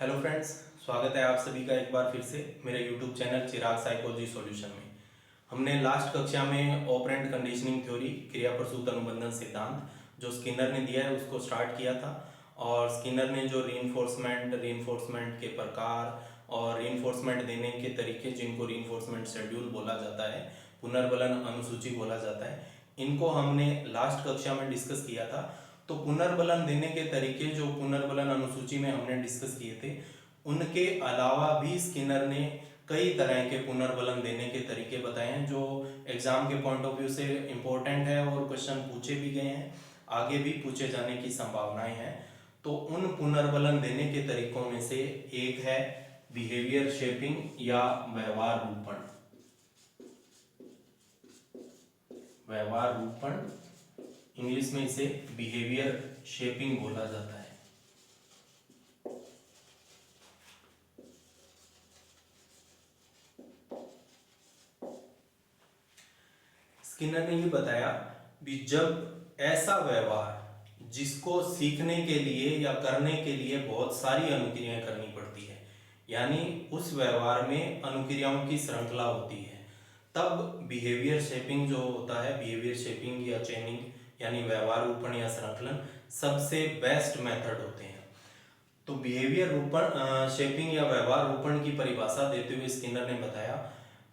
Hello friends, स्वागत है आप सभी का एक बार फिर से मेरे यूट्यूब चैनल चिराग साइकोलॉजी सॉल्यूशन में। हमने लास्ट कक्षा में ऑपरेंट कंडीशनिंग थ्योरी क्रिया प्रसूत अनुबंधन सिद्धांत जो स्किनर ने दिया है उसको स्टार्ट किया था। और स्किनर ने जो रीइंफोर्समेंट के प्रकार और रीइंफोर्समेंट देने के तरीके, जिनको रीइंफोर्समेंट शेड्यूल बोला जाता है, पुनर्बलन अनुसूची बोला जाता है, इनको हमने लास्ट कक्षा में डिस्कस किया था। तो पुनर्बलन देने के तरीके जो पुनर्बलन अनुसूची में हमने डिस्कस किए थे, उनके अलावा भी स्किनर ने कई तरह के पुनर्बलन देने के तरीके बताए हैं जो एग्जाम के पॉइंट ऑफ व्यू से इम्पोर्टेंट है और क्वेश्चन पूछे भी गए हैं, आगे भी पूछे जाने की संभावनाएं हैं। तो उन पुनर्बलन देने के तरीकों में से एक है बिहेवियर शेपिंग या व्यवहार रूपण। व्यवहार रूपण, इंग्लिश में इसे बिहेवियर शेपिंग बोला जाता है। स्किनर ने ये बताया कि जब ऐसा व्यवहार जिसको सीखने के लिए या करने के लिए बहुत सारी अनुक्रियाएं करनी पड़ती है, यानी उस व्यवहार में अनुक्रियाओं की श्रृंखला होती है, तब बिहेवियर शेपिंग जो होता है, बिहेवियर शेपिंग या चेनिंग यानी व्यवहार रूपण या श्रृंखलन सबसे बेस्ट मेथड होते हैं। तो बिहेवियर रूपण शेपिंग या व्यवहार रूपण की परिभाषा देते हुए स्किनर ने बताया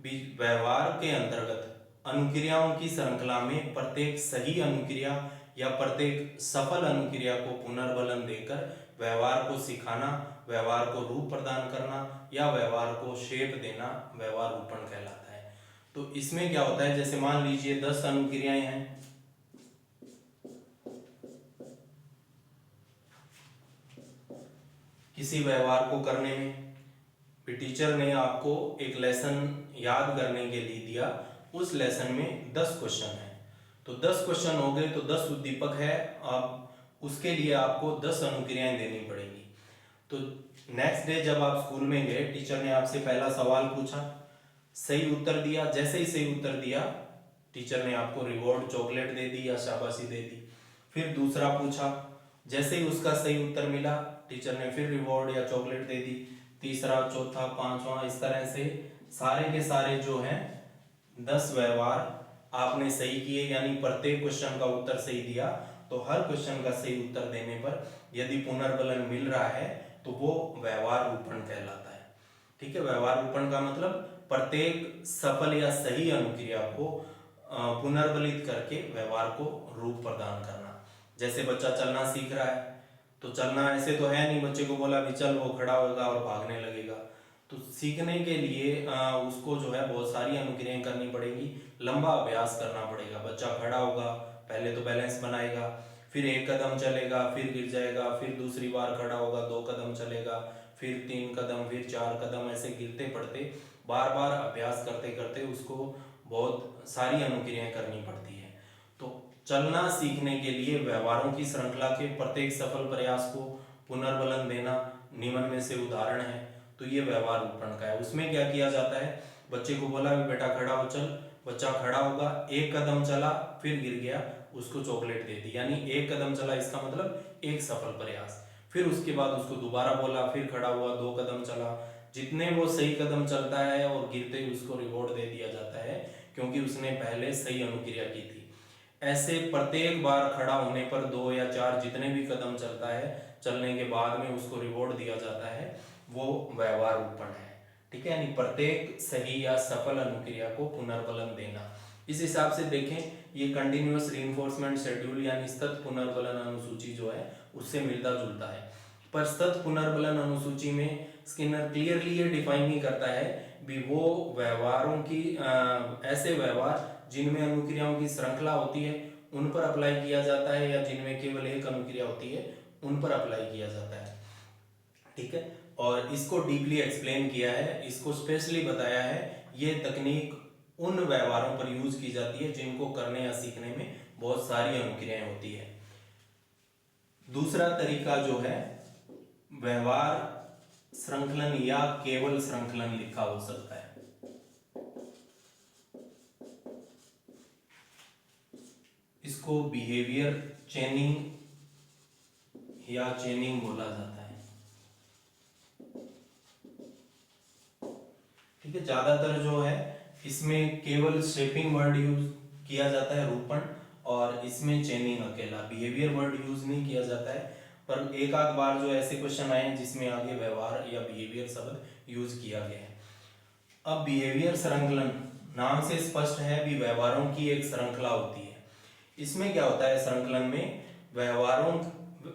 व्यवहार के अंतर्गत अनुक्रियाओं की श्रृंखला में प्रत्येक सही अनुक्रिया या प्रत्येक सफल अनुक्रिया को पुनर्बलन देकर व्यवहार को सिखाना, व्यवहार को रूप प्रदान करना या व्यवहार को शेप देना व्यवहार रूपण कहलाता है। तो इसमें क्या होता है, जैसे मान लीजिए 10 अनुक्रियाएं हैं, किसी व्यवहार को करने में टीचर ने आपको एक लेसन याद करने के लिए दिया, उस लेसन में 10 क्वेश्चन है, तो 10 क्वेश्चन हो गए तो 10 उद्दीपक है, अब उसके लिए आपको 10 अनुक्रियाएं देनी पड़ेगी। तो नेक्स्ट डे जब आप स्कूल में गए, टीचर ने आपसे पहला सवाल पूछा, सही उत्तर दिया, जैसे ही सही उत्तर दिया टीचर ने आपको रिवॉर्ड चॉकलेट दे दी या शाबाशी दे दी। फिर दूसरा पूछा, जैसे ही उसका सही उत्तर मिला टीचर ने फिर रिवॉर्ड या चॉकलेट दे दी। तीसरा, चौथा, पांचवा, इस तरह से सारे के सारे जो हैं 10 व्यवहार आपने सही किए, यानी प्रत्येक क्वेश्चन का उत्तर सही दिया, तो हर क्वेश्चन का सही उत्तर देने पर यदि पुनर्बलन मिल रहा है तो वो व्यवहार रूपण कहलाता है। ठीक है, व्यवहार रूपण का मतलब प्रत्येक सफल या सही अनुक्रिया को पुनर्बलित करके व्यवहार को रूप प्रदान करना। जैसे बच्चा चलना सीख रहा है, तो चलना ऐसे तो है नहीं, बच्चे को बोला भी चल, वो खड़ा होगा और भागने लगेगा। तो सीखने के लिए उसको जो है बहुत सारी अनुक्रियाएं करनी पड़ेगी, लंबा अभ्यास करना पड़ेगा। बच्चा खड़ा होगा, पहले तो बैलेंस बनाएगा, फिर 1 कदम चलेगा, फिर गिर जाएगा, फिर दूसरी बार खड़ा होगा, 2 कदम चलेगा, फिर 3 कदम, फिर 4 कदम, ऐसे गिरते पड़ते बार बार अभ्यास करते करते उसको बहुत सारी अनुक्रियाएं करनी पड़ती है। तो चलना सीखने के लिए व्यवहारों की श्रृंखला के प्रत्येक सफल प्रयास को पुनर्बलन देना निम्न में से उदाहरण है। तो ये व्यवहार रूपण का है। उसमें क्या किया जाता है, बच्चे को बोला भी बेटा खड़ा हो चल, बच्चा खड़ा होगा, 1 कदम चला, फिर गिर गया, उसको चॉकलेट दे दी, यानी 1 कदम चला, इसका मतलब एक सफल प्रयास। फिर उसके बाद उसको दोबारा बोला, फिर खड़ा हुआ, 2 कदम चला, जितने वो सही कदम चलता है और गिरते ही उसको रिवॉर्ड दे दिया जाता है, क्योंकि उसने पहले सही अनुक्रिया की थी। ऐसे प्रत्येक बार खड़ा होने पर 2 या 4 जितने भी कदम चलता है, चलने के बाद में उसको रिवॉर्ड दिया जाता है, वो व्यवहार रूपण है। ठीक है, यानी प्रत्येक सही या सफल अनुक्रिया को पुनर्बलन देना। इस हिसाब से देखें, ये कंटिन्यूअस रीइंफोर्समेंट शेड्यूल यानी सतत पुनर्बलन अनुसूची जो है उससे मिलता जुलता है। पर सतत पुनर्बलन अनुसूची में स्किनर क्लियरली ये डिफाइन नहीं करता है भी वो व्यवहारों की ऐसे व्यवहार जिनमें अनुक्रियाओं की श्रृंखला होती है उन पर अप्लाई किया जाता है, या जिनमें केवल एक अनुक्रिया होती है उन पर अप्लाई किया जाता है। ठीक है, और इसको डीपली एक्सप्लेन किया है, इसको स्पेशली बताया है, ये तकनीक उन व्यवहारों पर यूज की जाती है जिनको करने या सीखने में बहुत सारी अनुक्रियाएं होती है। दूसरा तरीका जो है व्यवहार श्रृंखलन या केवल श्रृंखलन लिखा हो सकता है। इसको बिहेवियर चेनिंग या चेनिंग बोला जाता है। ठीक है। ज्यादातर जो है इसमें केवल शेपिंग वर्ड यूज किया जाता है, रूपण, और इसमें चेनिंग अकेला, बिहेवियर वर्ड यूज नहीं किया जाता है। पर एक आध बार जो ऐसे क्वेश्चन आए हैं जिसमें आगे व्यवहार या बिहेवियर शब्द यूज किया गया है। अब बिहेवियर श्रृंखलन नाम से स्पष्ट है भी व्यवहारों की एक श्रृंखला होती है। इसमें क्या होता है, श्रृंखलन में व्यवहारों,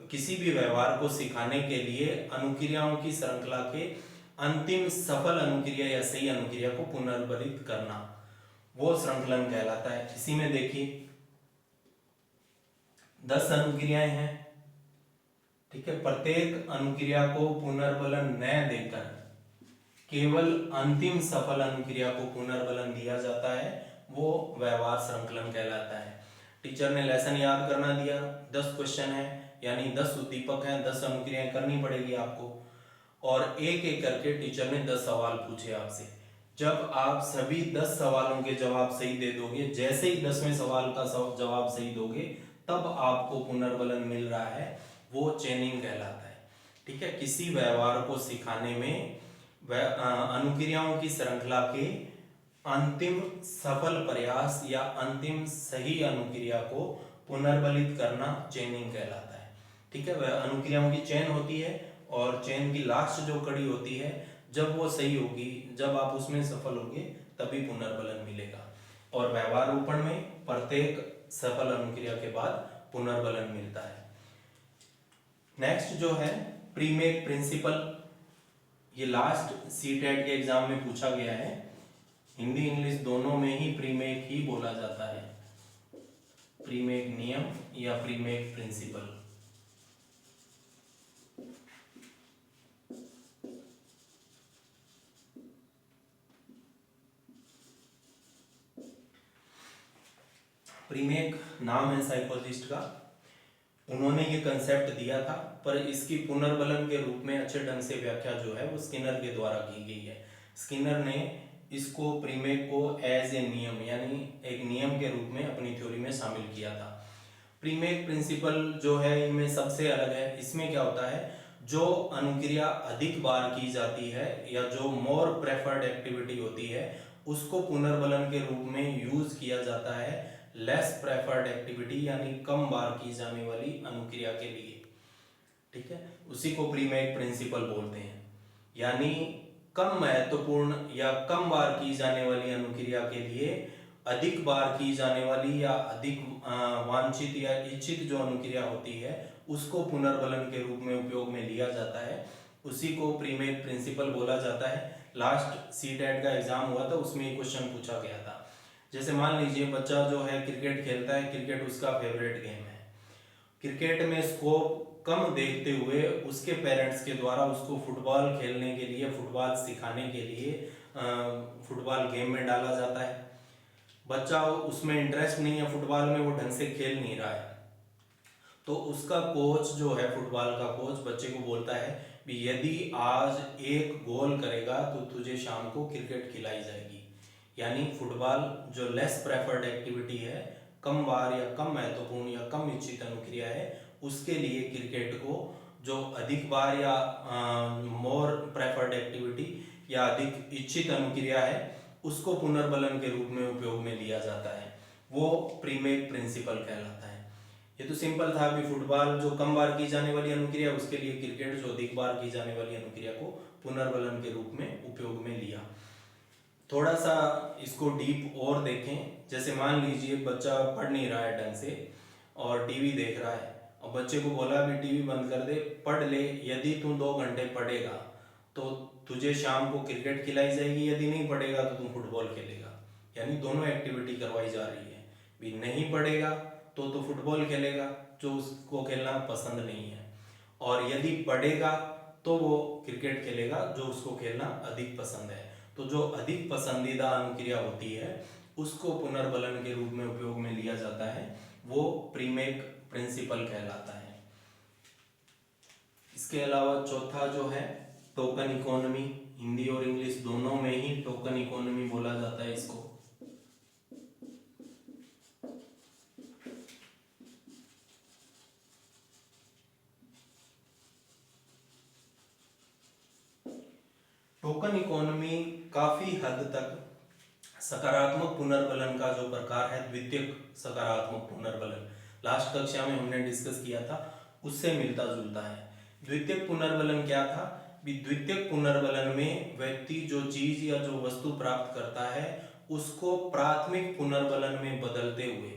किसी भी व्यवहार को सिखाने के लिए अनुक्रियाओं की श्रृंखला के अंतिम सफल अनुक्रिया या सही अनुक्रिया को पुनर्वरित करना, वो श्रृंखलन कहलाता है। इसी में देखिए 10 अनुक्रियाएं हैं, ठीक है। प्रत्येक अनुक्रिया को पुनर्बलन न देकर केवल अंतिम सफल अनुक्रिया को पुनर्बलन दिया जाता है, वो व्यवहार श्रृंखलन कहलाता है। टीचर ने लेसन याद करना दिया, 10 क्वेश्चन है यानी 10 उद्दीपक हैं, 10 अनुक्रियाएं करनी पड़ेगी आपको, और एक एक करके टीचर ने 10 सवाल पूछे आपसे। जब आप सभी 10 सवालों के जवाब सही दे दोगे, जैसे ही 10वें सवाल का जवाब सही दोगे, तब आपको पुनर्बलन मिल रहा है, वो चेनिंग कहलाता है, ठीक है। किसी व्यवहार को सिखाने में अनुक्रियाओं की श्रृंखला के अंतिम सफल प्रयास या अंतिम सही अनुक्रिया को पुनर्बलित करना चेनिंग कहलाता है, ठीक है। वह अनुक्रियाओं की चेन होती है और चेन की लास्ट जो कड़ी होती है, जब वो सही होगी, जब आप उसमें सफल होगे, तभी पुनर्बलन मिलेगा। और व्यवहार रूपण में प्रत्येक सफल अनुक्रिया के बाद पुनर्बलन मिलता है। नेक्स्ट जो है प्रीमेक प्रिंसिपल, ये लास्ट सीटेट के एग्जाम में पूछा गया है। हिंदी इंग्लिश दोनों में ही प्रीमेक ही बोला जाता है, प्रीमेक नियम या प्रीमेक प्रिंसिपल। प्रीमेक नाम है साइकोलॉजिस्ट का, उन्होंने ये कंसेप्ट दिया था, पर इसकी पुनर्बलन के रूप में अच्छे ढंग से व्याख्या जो है वो स्किनर के द्वारा की गई है। स्किनर ने इसको प्रीमेक को एज ए नियम यानी एक नियम के रूप में अपनी थ्योरी में शामिल किया था। प्रीमेक प्रिंसिपल जो है इनमें सबसे अलग है। इसमें क्या होता है, जो अनुक्रिया अधिक बार की जाती है या जो मोर प्रेफर्ड एक्टिविटी होती है, उसको पुनर्बलन के रूप में यूज किया जाता है लेस प्रेफर्ड एक्टिविटी यानी कम बार की जाने वाली अनुक्रिया के लिए, ठीक है। उसी को प्रीमेक प्रिंसिपल बोलते हैं। यानी कम महत्वपूर्ण या कम बार की जाने वाली अनुक्रिया के लिए अधिक बार की जाने वाली या अधिक वांछित या इच्छित जो अनुक्रिया होती है, उसको पुनर्बलन के रूप में उपयोग में लिया जाता है। उसी को प्रीमेक प्रिंसिपल बोला जाता है। लास्ट सीटेट का एग्जाम हुआ था, उसमें ये क्वेश्चन पूछा गया था। जैसे मान लीजिए बच्चा जो है क्रिकेट खेलता है, क्रिकेट उसका फेवरेट गेम है। क्रिकेट में स्कोप कम देखते हुए उसके पेरेंट्स के द्वारा उसको फुटबॉल खेलने के लिए, फुटबॉल सिखाने के लिए फुटबॉल गेम में डाला जाता है। बच्चा उसमें इंटरेस्ट नहीं है, फुटबॉल में वो ढंग से खेल नहीं रहा है, तो उसका कोच जो है, फुटबॉल का कोच बच्चे को बोलता है भी यदि आज एक गोल करेगा तो तुझे शाम को क्रिकेट खिलाई जाएगी। यानी फुटबॉल जो लेस प्रेफर्ड एक्टिविटी है, कम बार या कम महत्वपूर्ण या कम इच्छित अनुक्रिया है, उसके लिए क्रिकेट को जो अधिक बार या मोर प्रेफर्ड एक्टिविटी या अधिक इच्छित अनुक्रिया है, उसको पुनर्बलन के रूप में उपयोग में लिया जाता है, वो प्रीमेक प्रिंसिपल कहलाता है। ये तो सिंपल था भी फुटबॉल जो कम बार की जाने वाली अनुक्रिया, उसके लिए क्रिकेट जो अधिक बार की जाने वाली अनुक्रिया को पुनर्बलन के रूप में उपयोग में लिया। थोड़ा सा इसको डीप और देखें। जैसे मान लीजिए बच्चा पढ़ नहीं रहा है ढंग से और टीवी देख रहा है, और बच्चे को बोला भी टीवी बंद कर दे, पढ़ ले, यदि तू 2 घंटे पढ़ेगा तो तुझे शाम को क्रिकेट खिलाई जाएगी, यदि नहीं पढ़ेगा तो तू फुटबॉल खेलेगा। यानी दोनों एक्टिविटी करवाई जा रही है। भी नहीं पढ़ेगा तो फुटबॉल खेलेगा जो उसको खेलना पसंद नहीं है, और यदि पढ़ेगा तो वो क्रिकेट खेलेगा जो उसको खेलना अधिक पसंद है। तो जो अधिक पसंदीदा अनुक्रिया होती है उसको पुनर्बलन के रूप में उपयोग में लिया जाता है, वो प्रीमेक प्रिंसिपल कहलाता है। इसके अलावा चौथा जो है टोकन इकोनॉमी, हिंदी और इंग्लिश दोनों में ही टोकन इकोनॉमी बोला जाता है इसको। टोकन इकोनॉमी काफी हद तक सकारात्मक पुनर्बलन का जो प्रकार है, द्वितीयक सकारात्मक पुनर्बलन, लास्ट कक्षा में हमने डिस्कस किया था, उससे मिलता जुलता है। द्वितीयक पुनर्बलन क्या था? द्वितीयक पुनर्बलन में व्यक्ति जो चीज या जो वस्तु प्राप्त करता है उसको प्राथमिक पुनर्बलन में बदलते हुए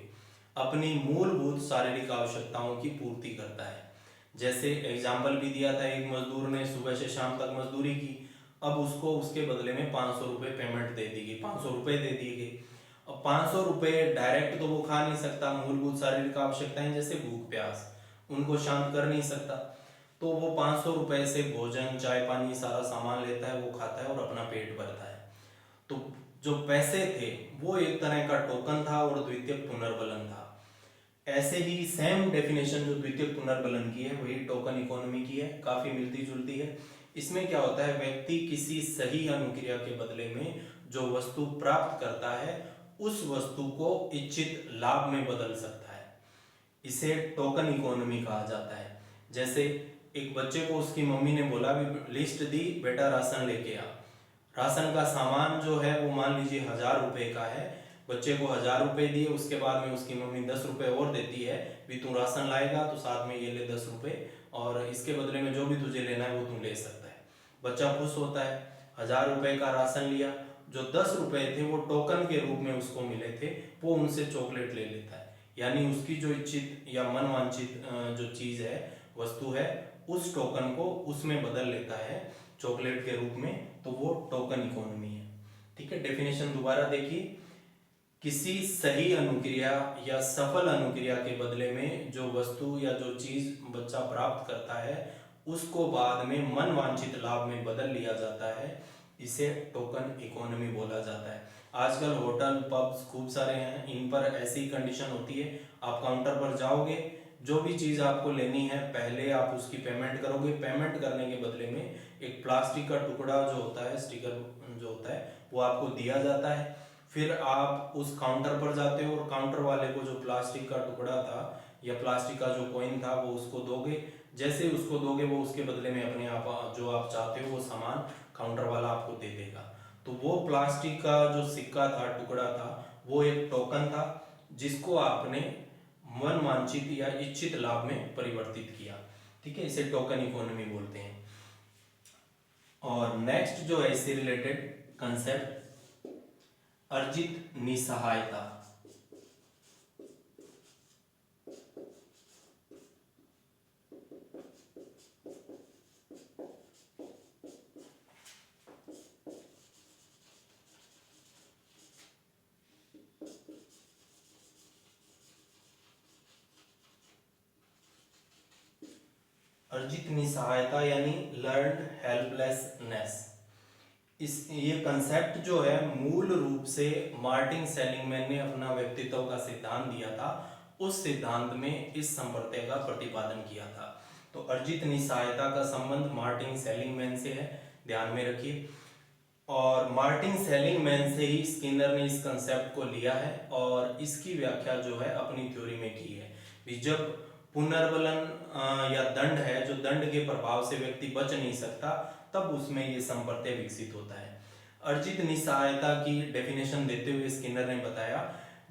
अपनी मूलभूत शारीरिक आवश्यकताओं की पूर्ति करता है। जैसे एग्जाम्पल भी दिया था, एक मजदूर ने सुबह से शाम तक मजदूरी की, अब उसको उसके बदले में 500 रुपये पेमेंट दे दी गई, 500 रुपये दे दिए गए। अब 500 रुपये डायरेक्ट तो वो खा नहीं सकता, मूलभूत शारीरिक आवश्यकताएं जैसे भूख प्यास उनको शांत कर नहीं सकता, तो वो 500 रुपये से भोजन चाय पानी सारा सामान लेता है, वो खाता है और अपना पेट भरता है। तो जो पैसे थे वो एक तरह का टोकन था और द्वितीयक पुनर्बलन था। ऐसे ही सेम डेफिनेशन जो द्वितीयक पुनर्बलन की है वही टोकन इकोनॉमी की है, काफी मिलती जुलती है। इसमें क्या होता है, व्यक्ति किसी सही अनुक्रिया के बदले में जो वस्तु प्राप्त करता है उस वस्तु को इच्छित लाभ में बदल सकता है, इसे टोकन इकोनॉमी कहा जाता है। जैसे एक बच्चे को उसकी मम्मी ने बोला, भी लिस्ट दी, बेटा राशन लेके आ। राशन का सामान जो है वो मान लीजिए 1000 रुपये का है, बच्चे को 1000 रुपये दिए, उसके बाद में उसकी मम्मी 10 रुपये और देती है, भी तू राशन लाएगा तो साथ में ये ले 10 रुपये, और इसके बदले में जो भी तुझे लेना है वो तू ले सकता है। बच्चा खुश होता है, 1000 रुपये का राशन लिया, जो 10 रुपये थे वो टोकन के रूप में उसको मिले थे, वो उनसे चॉकलेट ले लेता है। यानी उसकी जो इच्छित या मन वांछित जो चीज़ है, वस्तु है, उस टोकन को उसमें बदल लेता है चॉकलेट के रूप में, तो वो टोकन इकोनॉमी है। ठीक है, डेफिनेशन दोबारा देखिए, किसी सही अनुक्रिया या सफल अनुक्रिया के बदले में जो वस्तु या जो चीज बच्चा प्राप्त करता है उसको बाद में मन वांछित लाभ में बदल लिया जाता है, इसे टोकन इकोनॉमी बोला जाता है। आजकल होटल पब्स खूब सारे हैं, इन पर ऐसी कंडीशन होती है, आप काउंटर पर जाओगे, जो भी चीज़ आपको लेनी है पहले आप उसकी पेमेंट करोगे, पेमेंट करने के बदले में एक प्लास्टिक का टुकड़ा जो होता है, स्टिकर जो होता है, वो आपको दिया जाता है। फिर आप उस काउंटर पर जाते हो और काउंटर वाले को जो प्लास्टिक का टुकड़ा था या प्लास्टिक का जो कॉइन था वो उसको दोगे। जैसे ही उसको दोगे वो उसके बदले में अपने आप जो आप चाहते हो वो सामान काउंटर वाला आपको दे देगा। तो वो प्लास्टिक का जो सिक्का था, टुकड़ा था, वो एक टोकन था जिसको आपने मन वांछित या इच्छित लाभ में परिवर्तित किया। ठीक है, इसे टोकन इकोनॉमी बोलते हैं। और नेक्स्ट जो है इससे रिलेटेड कंसेप्ट, अर्जित निसहायता। अर्जित निसहायता यानी लर्न्ड हेल्पलेसनेस। ये कंसेप्ट जो है मूल रूप से मार्टिन सेलिंगमैन ने अपना व्यक्तित्व का सिद्धांत दिया था, उस सिद्धांत में इस संप्रत्यय का प्रतिपादन किया था। तो अर्जित निसहायता का संबंध मार्टिन सेलिंगमैन से है, ध्यान में रखिए। और मार्टिन सेलिंगमैन से ही स्किनर ने इस कंसेप्ट को लिया है और इसकी व्याख्या जो है अपनी थ्योरी में की है। जब पुनर्बलन या दंड है, जो दंड के प्रभाव से व्यक्ति बच नहीं सकता, तब उसमें ये संप्रत्यय विकसित होता है। अर्जित निसहायता की डेफिनेशन देते हुए स्किनर ने बताया,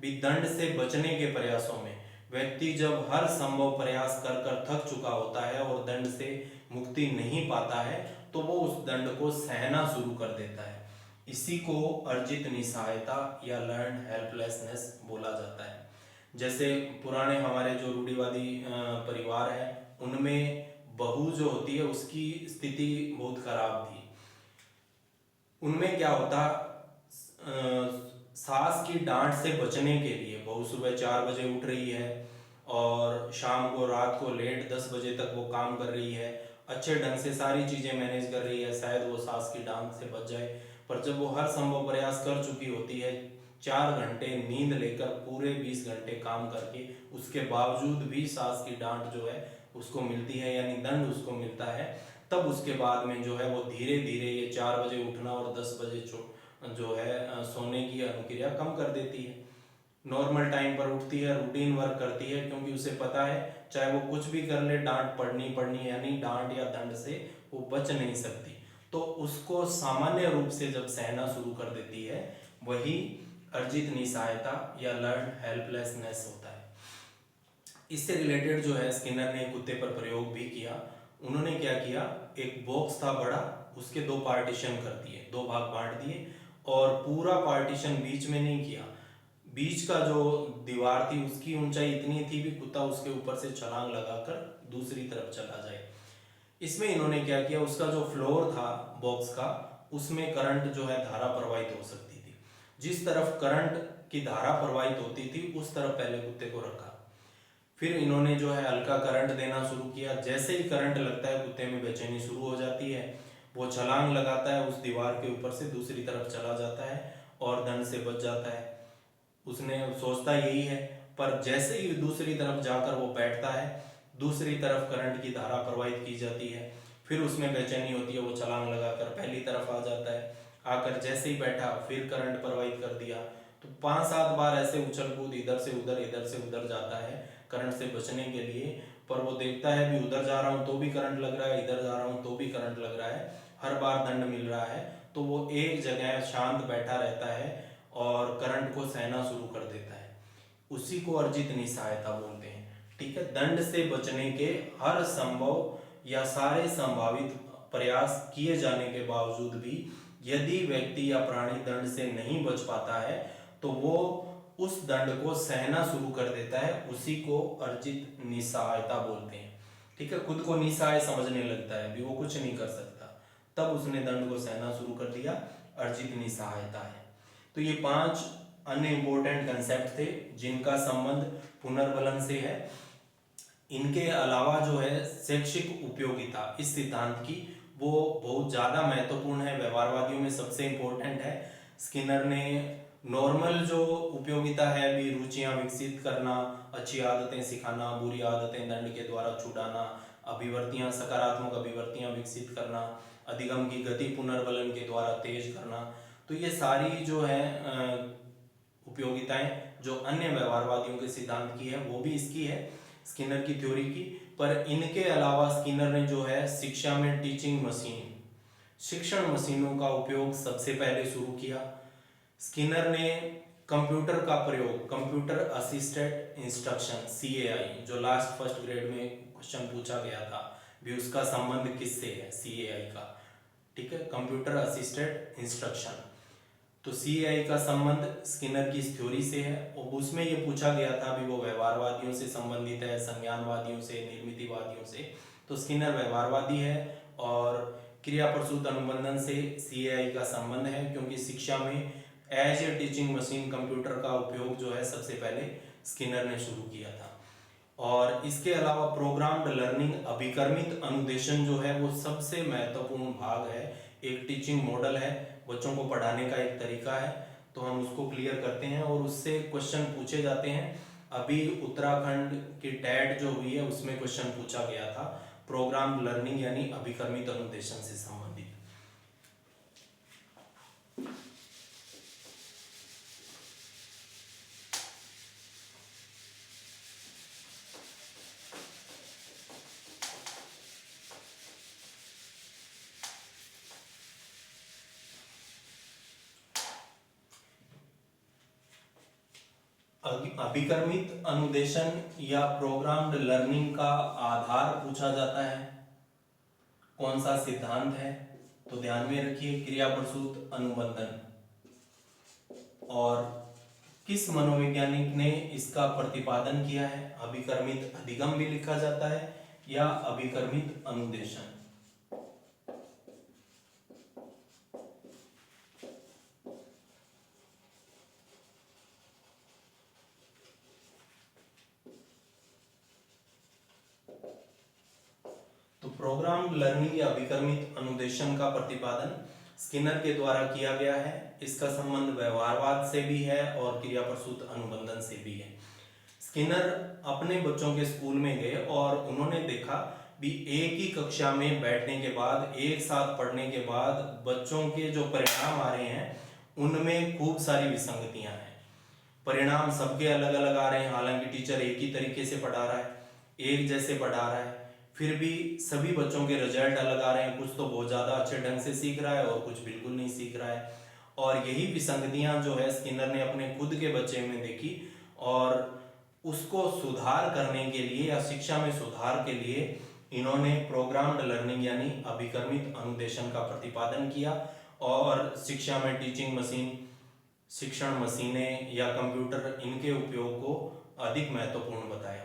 भी दंड से बचने के प्रयासों में व्यक्ति जब हर संभव प्रयास कर कर थक चुका होता है और दंड से मुक्ति नहीं पाता है, तो वो उस दंड को सहना शुरू कर देता है। इसी को अर्जित निसहायता या लर्न हेल्पलेसनेस बोला जाता है। जैसे पुराने हमारे जो रूढ़िवादी परिवार है, उनमें बहू जो होती है उसकी स्थिति बहुत खराब थी। उनमें क्या होता, सास की डांट से बचने के लिए बहू सुबह 4 बजे उठ रही है और शाम को रात को लेट 10 बजे तक वो काम कर रही है, अच्छे ढंग से सारी चीज़ें मैनेज कर रही है, शायद वो सास की डांट से बच जाए। पर जब वो हर संभव प्रयास कर चुकी होती है, 4 घंटे नींद लेकर पूरे 20 घंटे काम करके, उसके बावजूद भी सास की डांट जो है उसको मिलती है, यानी दंड उसको मिलता है, तब उसके बाद में जो है वो धीरे धीरे ये 4 बजे उठना और 10 बजे जो है सोने की अनुक्रिया कम कर देती है। नॉर्मल टाइम पर उठती है, रूटीन वर्क करती है, क्योंकि उसे पता है चाहे वो कुछ भी कर ले डांट पड़नी यानी डांट या दंड से वो बच नहीं सकती। तो तो उसको सामान्य रूप से जब सहना शुरू कर देती है वही अर्जित निसहायता या लर्न हेल्पलेसनेस होता है। इससे रिलेटेड जो है स्किनर ने कुत्ते पर प्रयोग भी किया। उन्होंने क्या किया, एक बॉक्स था बड़ा, उसके दो पार्टीशन कर दिए, दो भाग बांट दिए और पूरा पार्टीशन बीच में नहीं किया। बीच का जो दीवार थी उसकी ऊंचाई इतनी थी भी कुत्ता उसके ऊपर से छलांग लगाकर दूसरी तरफ चला जाए। इसमें इन्होंने क्या किया, उसका जो फ्लोर था बॉक्स का उसमें करंट जो है धारा प्रवाहित हो सकती थी। जिस तरफ करंट की धारा प्रवाहित होती थी उस तरफ पहले कुत्ते को रखा। फिर इन्होंने जो है हल्का करंट देना शुरू किया। जैसे ही करंट लगता है कुत्ते में बेचैनी शुरू हो जाती है, वो छलांग लगाता है, उस दीवार के ऊपर से दूसरी तरफ चला जाता है और दंड से बच जाता है। उसने सोचता यही है, पर जैसे ही दूसरी तरफ जाकर वो बैठता है, दूसरी तरफ करंट की धारा प्रवाहित की जाती है। फिर उसमें बेचैनी होती है, वो छलांग लगाकर पहली तरफ आ जाता है। आकर जैसे ही बैठा फिर करंट प्रवाहित कर दिया। तो 5-7 बार ऐसे उछल कूद इधर से उधर जाता है करंट से बचने के लिए। पर वो देखता है भी उधर जा रहा हूँ तो भी करंट लग रहा है, इधर जा रहा हूँ तो भी करंट लग रहा है, हर बार दंड मिल रहा है। तो वो एक जगह शांत बैठा रहता है और करंट को सहना शुरू कर देता है। उसी को अर्जित निसहायता बोलते हैं। ठीक है, दंड से बचने के हर संभव या सारे संभावित प्रयास किए जाने के बावजूद भी यदि व्यक्ति या प्राणी दंड से नहीं बच पाता है तो वो उस दंड को सहना शुरू कर देता है। उसी को अर्जित निसहायता बोलते हैं। ठीक है, खुद को निसहाय समझने लगता है भी वो कुछ नहीं कर सकता, तब उसने दंड को सहना शुरू कर दिया, अर्जित निसहायता है। तो ये 5 अन्य इंपॉर्टेंट कंसेप्ट थे जिनका संबंध पुनर्बलन से है। इनके अलावा जो है शैक्षिक उपयोगिता इस सिद्धांत की वो बहुत ज़्यादा महत्वपूर्ण है, व्यवहारवादियों में सबसे इंपॉर्टेंट है। स्किनर ने नॉर्मल जो उपयोगिता है भी रुचियां विकसित करना, अच्छी आदतें सिखाना, बुरी आदतें दंड के द्वारा छुड़ाना, अभिवर्तियां सकारात्मक अभिवर्तियां विकसित करना, अधिगम की गति पुनर्बलन के द्वारा तेज करना, तो ये सारी जो है उपयोगिताएं जो अन्य व्यवहारवादियों के सिद्धांत की है वो भी इसकी है, स्किनर की थ्योरी की। पर इनके अलावा स्किनर ने जो है शिक्षा में टीचिंग मशीन, शिक्षण मशीनों का उपयोग सबसे पहले शुरू किया। स्किनर ने कंप्यूटर का प्रयोग, कंप्यूटर असिस्टेड इंस्ट्रक्शन CAI, जो लास्ट फर्स्ट ग्रेड में क्वेश्चन पूछा गया था भी उसका संबंध किससे है, CAI का। ठीक है, कंप्यूटर असिस्टेड इंस्ट्रक्शन, तो CAI का संबंध स्किनर की इस थ्योरी से है। और उसमें ये पूछा गया था भी वो व्यवहारवादियों से संबंधित है, संज्ञानवादियों से, निर्मितिवादियों से। तो स्किनर व्यवहारवादी है और क्रिया प्रसूत अनुबंधन से CAI का संबंध है, क्योंकि शिक्षा में as a teaching machine computer का उपयोग जो है सबसे पहले स्किनर ने शुरू किया था। और इसके अलावा प्रोग्राम्ड लर्निंग, अभिकर्मित अनुदेशन जो है वो सबसे महत्वपूर्ण भाग है, एक टीचिंग मॉडल है, बच्चों को पढ़ाने का एक तरीका है। तो हम उसको क्लियर करते हैं और उससे क्वेश्चन पूछे जाते हैं। अभी उत्तराखंड की टेट जो हुई है उसमें क्वेश्चन पूछा गया था प्रोग्राम लर्निंग यानी अभिकर्मित अनुदेशन से संबंधित। अभिकर्मित अनुदेशन या प्रोग्राम्ड लर्निंग का आधार पूछा जाता है, कौन सा सिद्धांत है, तो ध्यान में रखिए क्रिया प्रसूत अनुबंधन। और किस मनोवैज्ञानिक ने इसका प्रतिपादन किया है, अभिकर्मित अधिगम भी लिखा जाता है या अभिकर्मित अनुदेशन। प्रोग्राम लर्निंग या अभिकर्मित अनुदेशन का प्रतिपादन स्किनर के द्वारा किया गया है। इसका संबंध व्यवहारवाद से भी है और क्रिया प्रसूत अनुबंधन से भी है। स्किनर अपने बच्चों के स्कूल में गए और उन्होंने देखा भी एक ही कक्षा में बैठने के बाद, एक साथ पढ़ने के बाद बच्चों के जो परिणाम आ रहे हैं उनमें खूब सारी विसंगतियां हैं। परिणाम सबके अलग अलग आ रहे हैं, हालांकि टीचर एक ही तरीके से पढ़ा रहा है, एक जैसे पढ़ा रहा है। फिर भी सभी बच्चों के रिजल्ट अलग आ रहे हैं। कुछ तो बहुत ज़्यादा अच्छे ढंग से सीख रहा है और कुछ बिल्कुल नहीं सीख रहा है। और यही विसंगतियां जो है स्किनर ने अपने खुद के बच्चे में देखी और उसको सुधार करने के लिए या शिक्षा में सुधार के लिए इन्होंने प्रोग्राम्ड लर्निंग यानी अभिक्रमित अनुदेशन का प्रतिपादन किया और शिक्षा में टीचिंग मशीन, शिक्षण मशीनें या कंप्यूटर, इनके उपयोग को अधिक महत्वपूर्ण बताया।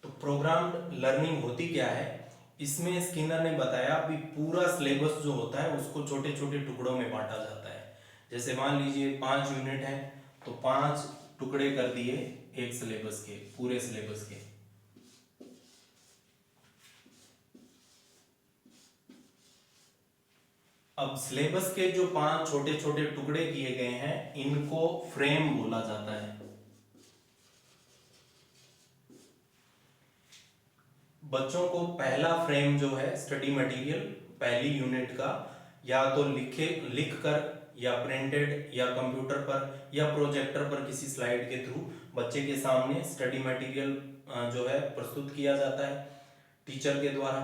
तो प्रोग्राम्ड लर्निंग होती क्या है, इसमें स्किनर ने बताया भी पूरा सिलेबस जो होता है उसको छोटे छोटे टुकड़ों में बांटा जाता है। जैसे मान लीजिए 5 यूनिट है तो 5 टुकड़े कर दिए एक सिलेबस के, पूरे सिलेबस के। अब सिलेबस के जो 5 छोटे छोटे टुकड़े किए गए हैं इनको फ्रेम बोला जाता है। बच्चों को पहला फ्रेम जो है स्टडी मटेरियल पहली यूनिट का या तो लिख कर या प्रिंटेड या कंप्यूटर पर या प्रोजेक्टर पर किसी स्लाइड के थ्रू बच्चे के सामने स्टडी मटेरियल जो है प्रस्तुत किया जाता है टीचर के द्वारा।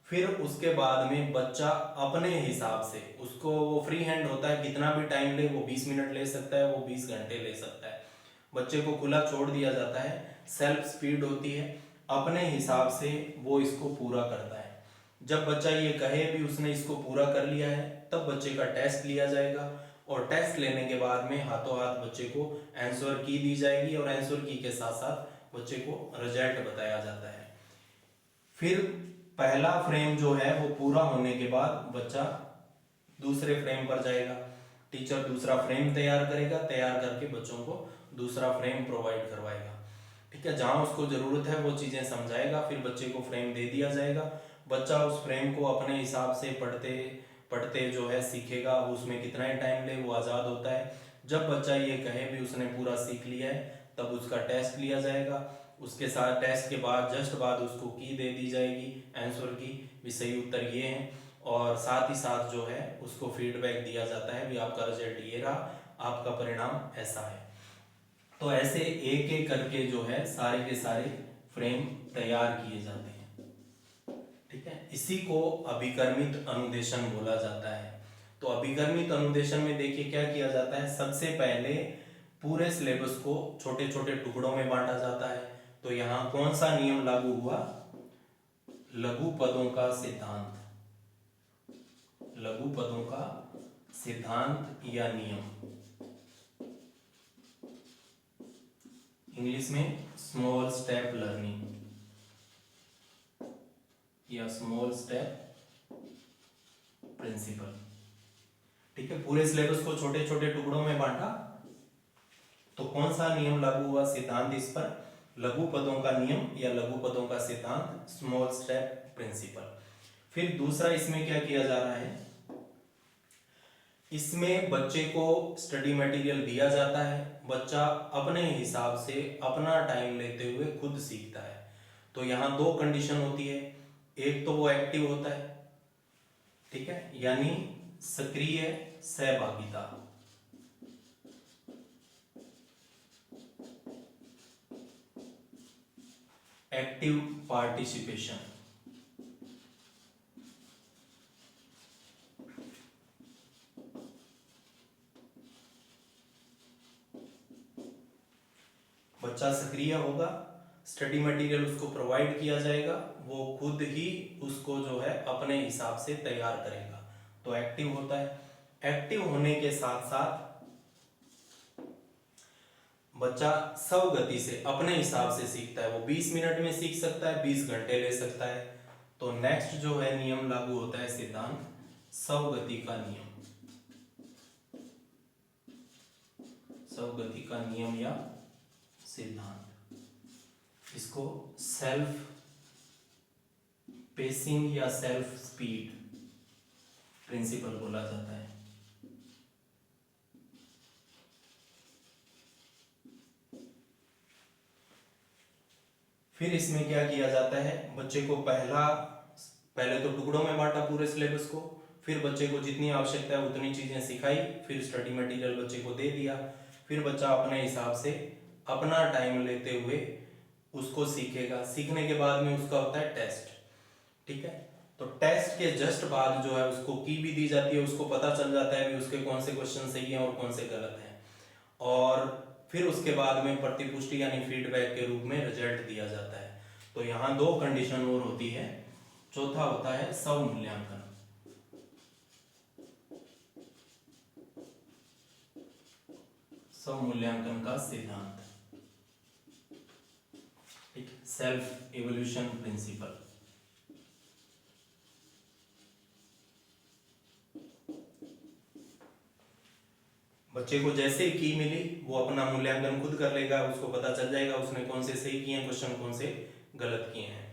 फिर उसके बाद में बच्चा अपने हिसाब से, उसको वो फ्री हैंड होता है, कितना भी टाइम ले, वो 20 मिनट ले सकता है, वो 20 घंटे ले सकता है, बच्चे को खुला छोड़ दिया जाता है। सेल्फ स्पीड होती है, अपने हिसाब से वो इसको पूरा करता है। जब बच्चा ये कहे भी उसने इसको पूरा कर लिया है तब बच्चे का टेस्ट लिया जाएगा और टेस्ट लेने के बाद में हाथों हाथ बच्चे को आंसर की दी जाएगी और आंसर की के साथ साथ बच्चे को रिजल्ट बताया जाता है। फिर पहला फ्रेम जो है वो पूरा होने के बाद बच्चा दूसरे फ्रेम पर जाएगा, टीचर दूसरा फ्रेम तैयार करेगा, तैयार करके बच्चों को दूसरा फ्रेम प्रोवाइड करवाएगा। ठीक है, जहां उसको जरूरत है वो चीजें समझाएगा, फिर बच्चे को फ्रेम दे दिया जाएगा। बच्चा उस फ्रेम को अपने हिसाब से पढ़ते पढ़ते जो है सीखेगा, उसमें कितना ही टाइम ले वो आज़ाद होता है। जब बच्चा ये कहे भी उसने पूरा सीख लिया है तब उसका टेस्ट लिया जाएगा। उसके साथ टेस्ट के बाद जस्ट बाद उसको की दे दी जाएगी आंसर की, भी सही उत्तर ये हैं, और साथ ही साथ जो है उसको फीडबैक दिया जाता है भी आपका रिजल्ट ये रहा, आपका परिणाम ऐसा है। तो ऐसे एक एक करके जो है सारे के सारे फ्रेम तैयार किए जाते हैं। ठीक है, इसी को अभिक्रमित अनुदेशन बोला जाता है। तो अभिक्रमित अनुदेशन में देखिए क्या किया जाता है, सबसे पहले पूरे सिलेबस को छोटे छोटे टुकड़ों में बांटा जाता है। तो यहाँ कौन सा नियम लागू हुआ, लघु पदों का सिद्धांत, लघु पदों का सिद्धांत या नियम, इंग्लिश में स्मॉल स्टेप लर्निंग या स्मॉल स्टेप प्रिंसिपल। ठीक है, पूरे सिलेबस को छोटे छोटे टुकड़ों में बांटा तो कौन सा नियम लागू हुआ, सिद्धांत इस पर, लघु पदों का नियम या लघु पदों का सिद्धांत, स्मॉल स्टेप प्रिंसिपल। फिर दूसरा इसमें क्या किया जा रहा है, इसमें बच्चे को स्टडी मटेरियल दिया जाता है, बच्चा अपने हिसाब से अपना टाइम लेते हुए खुद सीखता है। तो यहाँ दो कंडीशन होती है, एक तो वो एक्टिव होता है, ठीक है, यानी सक्रिय सहभागिता, एक्टिव पार्टिसिपेशन। बच्चा सक्रिय होगा, स्टडी मटेरियल उसको प्रोवाइड किया जाएगा, वो खुद ही उसको जो है अपने हिसाब से तैयार करेगा, तो एक्टिव होता है। एक्टिव होने के साथ साथ बच्चा स्व गति से अपने हिसाब से सीखता है, वो 20 मिनट में सीख सकता है, 20 घंटे ले सकता है। तो नेक्स्ट जो है नियम लागू होता है सिद्धांत, स्व गति का नियम, स्व गति का नियम या सिद्धांत, इसको सेल्फ पेसिंग या सेल्फ स्पीड प्रिंसिपल बोला जाता है। फिर इसमें क्या किया जाता है, बच्चे को पहले तो टुकड़ों में बांटा पूरे सिलेबस को, फिर बच्चे को जितनी आवश्यकता है उतनी चीजें सिखाई, फिर स्टडी मटेरियल बच्चे को दे दिया, फिर बच्चा अपने हिसाब से अपना टाइम लेते हुए उसको सीखेगा। सीखने के बाद में उसका होता है टेस्ट, ठीक है। तो टेस्ट के जस्ट बाद जो है उसको की भी दी जाती है, उसको पता चल जाता है कि उसके कौन से क्वेश्चन सही हैं और कौन से गलत हैं। और फिर उसके बाद में प्रतिपुष्टि यानी फीडबैक के रूप में रिजल्ट दिया जाता है। तो यहाँ दो कंडीशन और होती है। चौथा होता है स्वमूल्यांकन। स्वमूल्यांकन का सिद्धांत, ठीक, सेल्फ इवोल्यूशन प्रिंसिपल। बच्चे को जैसे ही की मिली वो अपना मूल्यांकन खुद कर लेगा, उसको पता चल जाएगा उसने कौन से सही किए हैं क्वेश्चन, कौन से गलत किए हैं।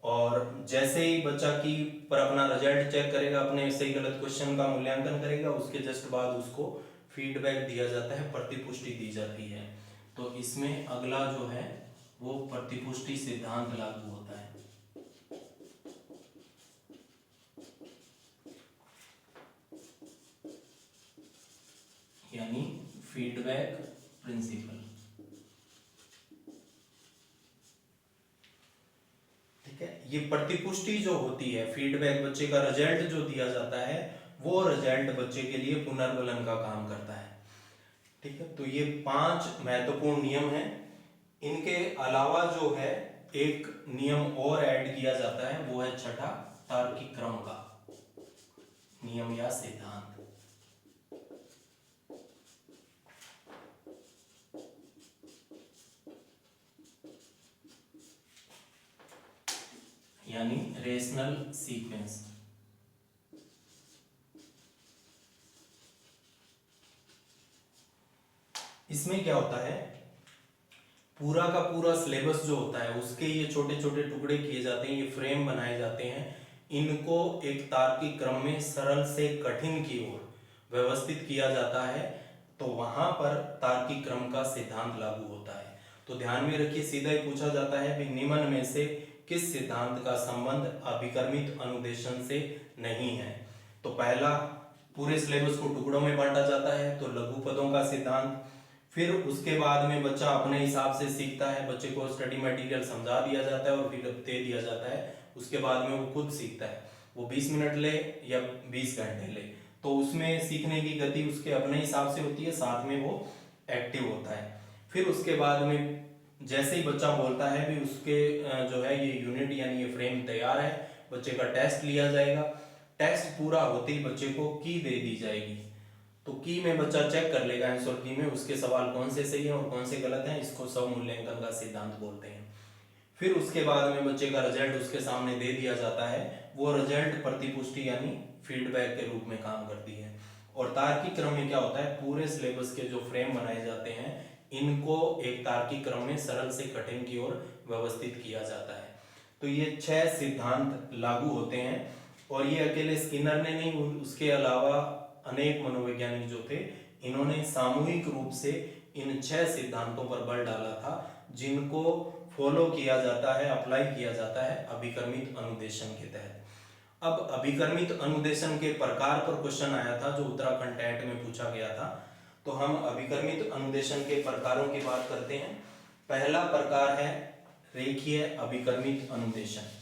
और जैसे ही बच्चा की पर अपना रिजल्ट चेक करेगा, अपने सही गलत क्वेश्चन का मूल्यांकन करेगा, उसके जस्ट बाद उसको फीडबैक दिया जाता है, प्रतिपुष्टि दी जाती है। तो इसमें अगला जो है वो प्रतिपुष्टि सिद्धांत लागू होता है। यानी फीडबैक प्रिंसिपल, ठीक है। ये प्रतिपुष्टि जो होती है, फीडबैक, बच्चे का रिजल्ट जो दिया जाता है, वो रिजल्ट बच्चे के लिए पुनर्बलन का काम करता है, ठीक है। तो ये 5 महत्वपूर्ण नियम हैं। इनके अलावा जो है एक नियम और ऐड किया जाता है, वो है छठा, तार्किक क्रम का नियम या सिद्धांत। यानी रेशनल सीक्वेंस। इसमें क्या होता है, पूरा का पूरा सिलेबस जो होता है उसके ये छोटे छोटे टुकड़े किए जाते हैं, ये फ्रेम बनाए जाते हैं। इनको एक तार्किक क्रम में सरल से कठिन की ओर व्यवस्थित किया जाता है, तो वहां पर तार्किक क्रम का सिद्धांत लागू होता है। तो ध्यान में रखिए, सीधा ही पूछा जाता है कि निम्न में से किस सिद्धांत का संबंध अभिकर्मित अनुदेशन से नहीं है। तो पहला, पूरे सिलेबस को टुकड़ों में बांटा जाता है, तो लघु पदों का सिद्धांत। फिर उसके बाद में बच्चा अपने हिसाब से सीखता है, बच्चे को स्टडी मटेरियल समझा दिया जाता है और फिर दे दिया जाता है। उसके बाद में वो खुद सीखता है, वो 20 मिनट ले या 20 घंटे ले, तो उसमें सीखने की गति उसके अपने हिसाब से होती है, साथ में वो एक्टिव होता है। फिर उसके बाद में जैसे ही बच्चा बोलता है भी उसके जो है ये यूनिट यानी ये फ्रेम तैयार है, बच्चे का टेस्ट लिया जाएगा। टेस्ट पूरा होते ही बच्चे को की दे दी जाएगी, तो की में बच्चा चेक कर लेगा आंसर की में उसके सवाल कौन से सही हैं और कौन से गलत हैं। इसको स्वमूल्यांकन का सिद्धांत बोलते हैं। फिर उसके बाद में बच्चे का रिजल्ट उसके सामने दे दिया जाता है, वो रिजल्ट प्रतिपुष्टि यानी फीडबैक के रूप में काम करती है। और तार्किक क्रम में क्या होता है, पूरे सिलेबस के जो फ्रेम बनाए जाते हैं इनको एक तार्किक क्रम में सरल से कठिन की ओर व्यवस्थित किया जाता है। तो ये 6 सिद्धांत लागू होते हैं, और ये अकेले स्किनर ने नहीं, उसके अलावा अनेक मनोवैज्ञानिक जो थे इन्होंने सामूहिक रूप से इन 6 सिद्धांतों पर बल डाला था, जिनको फॉलो किया जाता है, अप्लाई किया जाता है अभिकर्मित अनुदेशन के तहत। अब अभिकर्मित अनुदेशन के प्रकार पर क्वेश्चन आया था जो उत्तराखंड टेट में पूछा गया था, तो हम अभिकर्मित अनुदेशन के प्रकारों की बात करते हैं। पहला प्रकार है रेखीय अभिकर्मित अनुदेशन।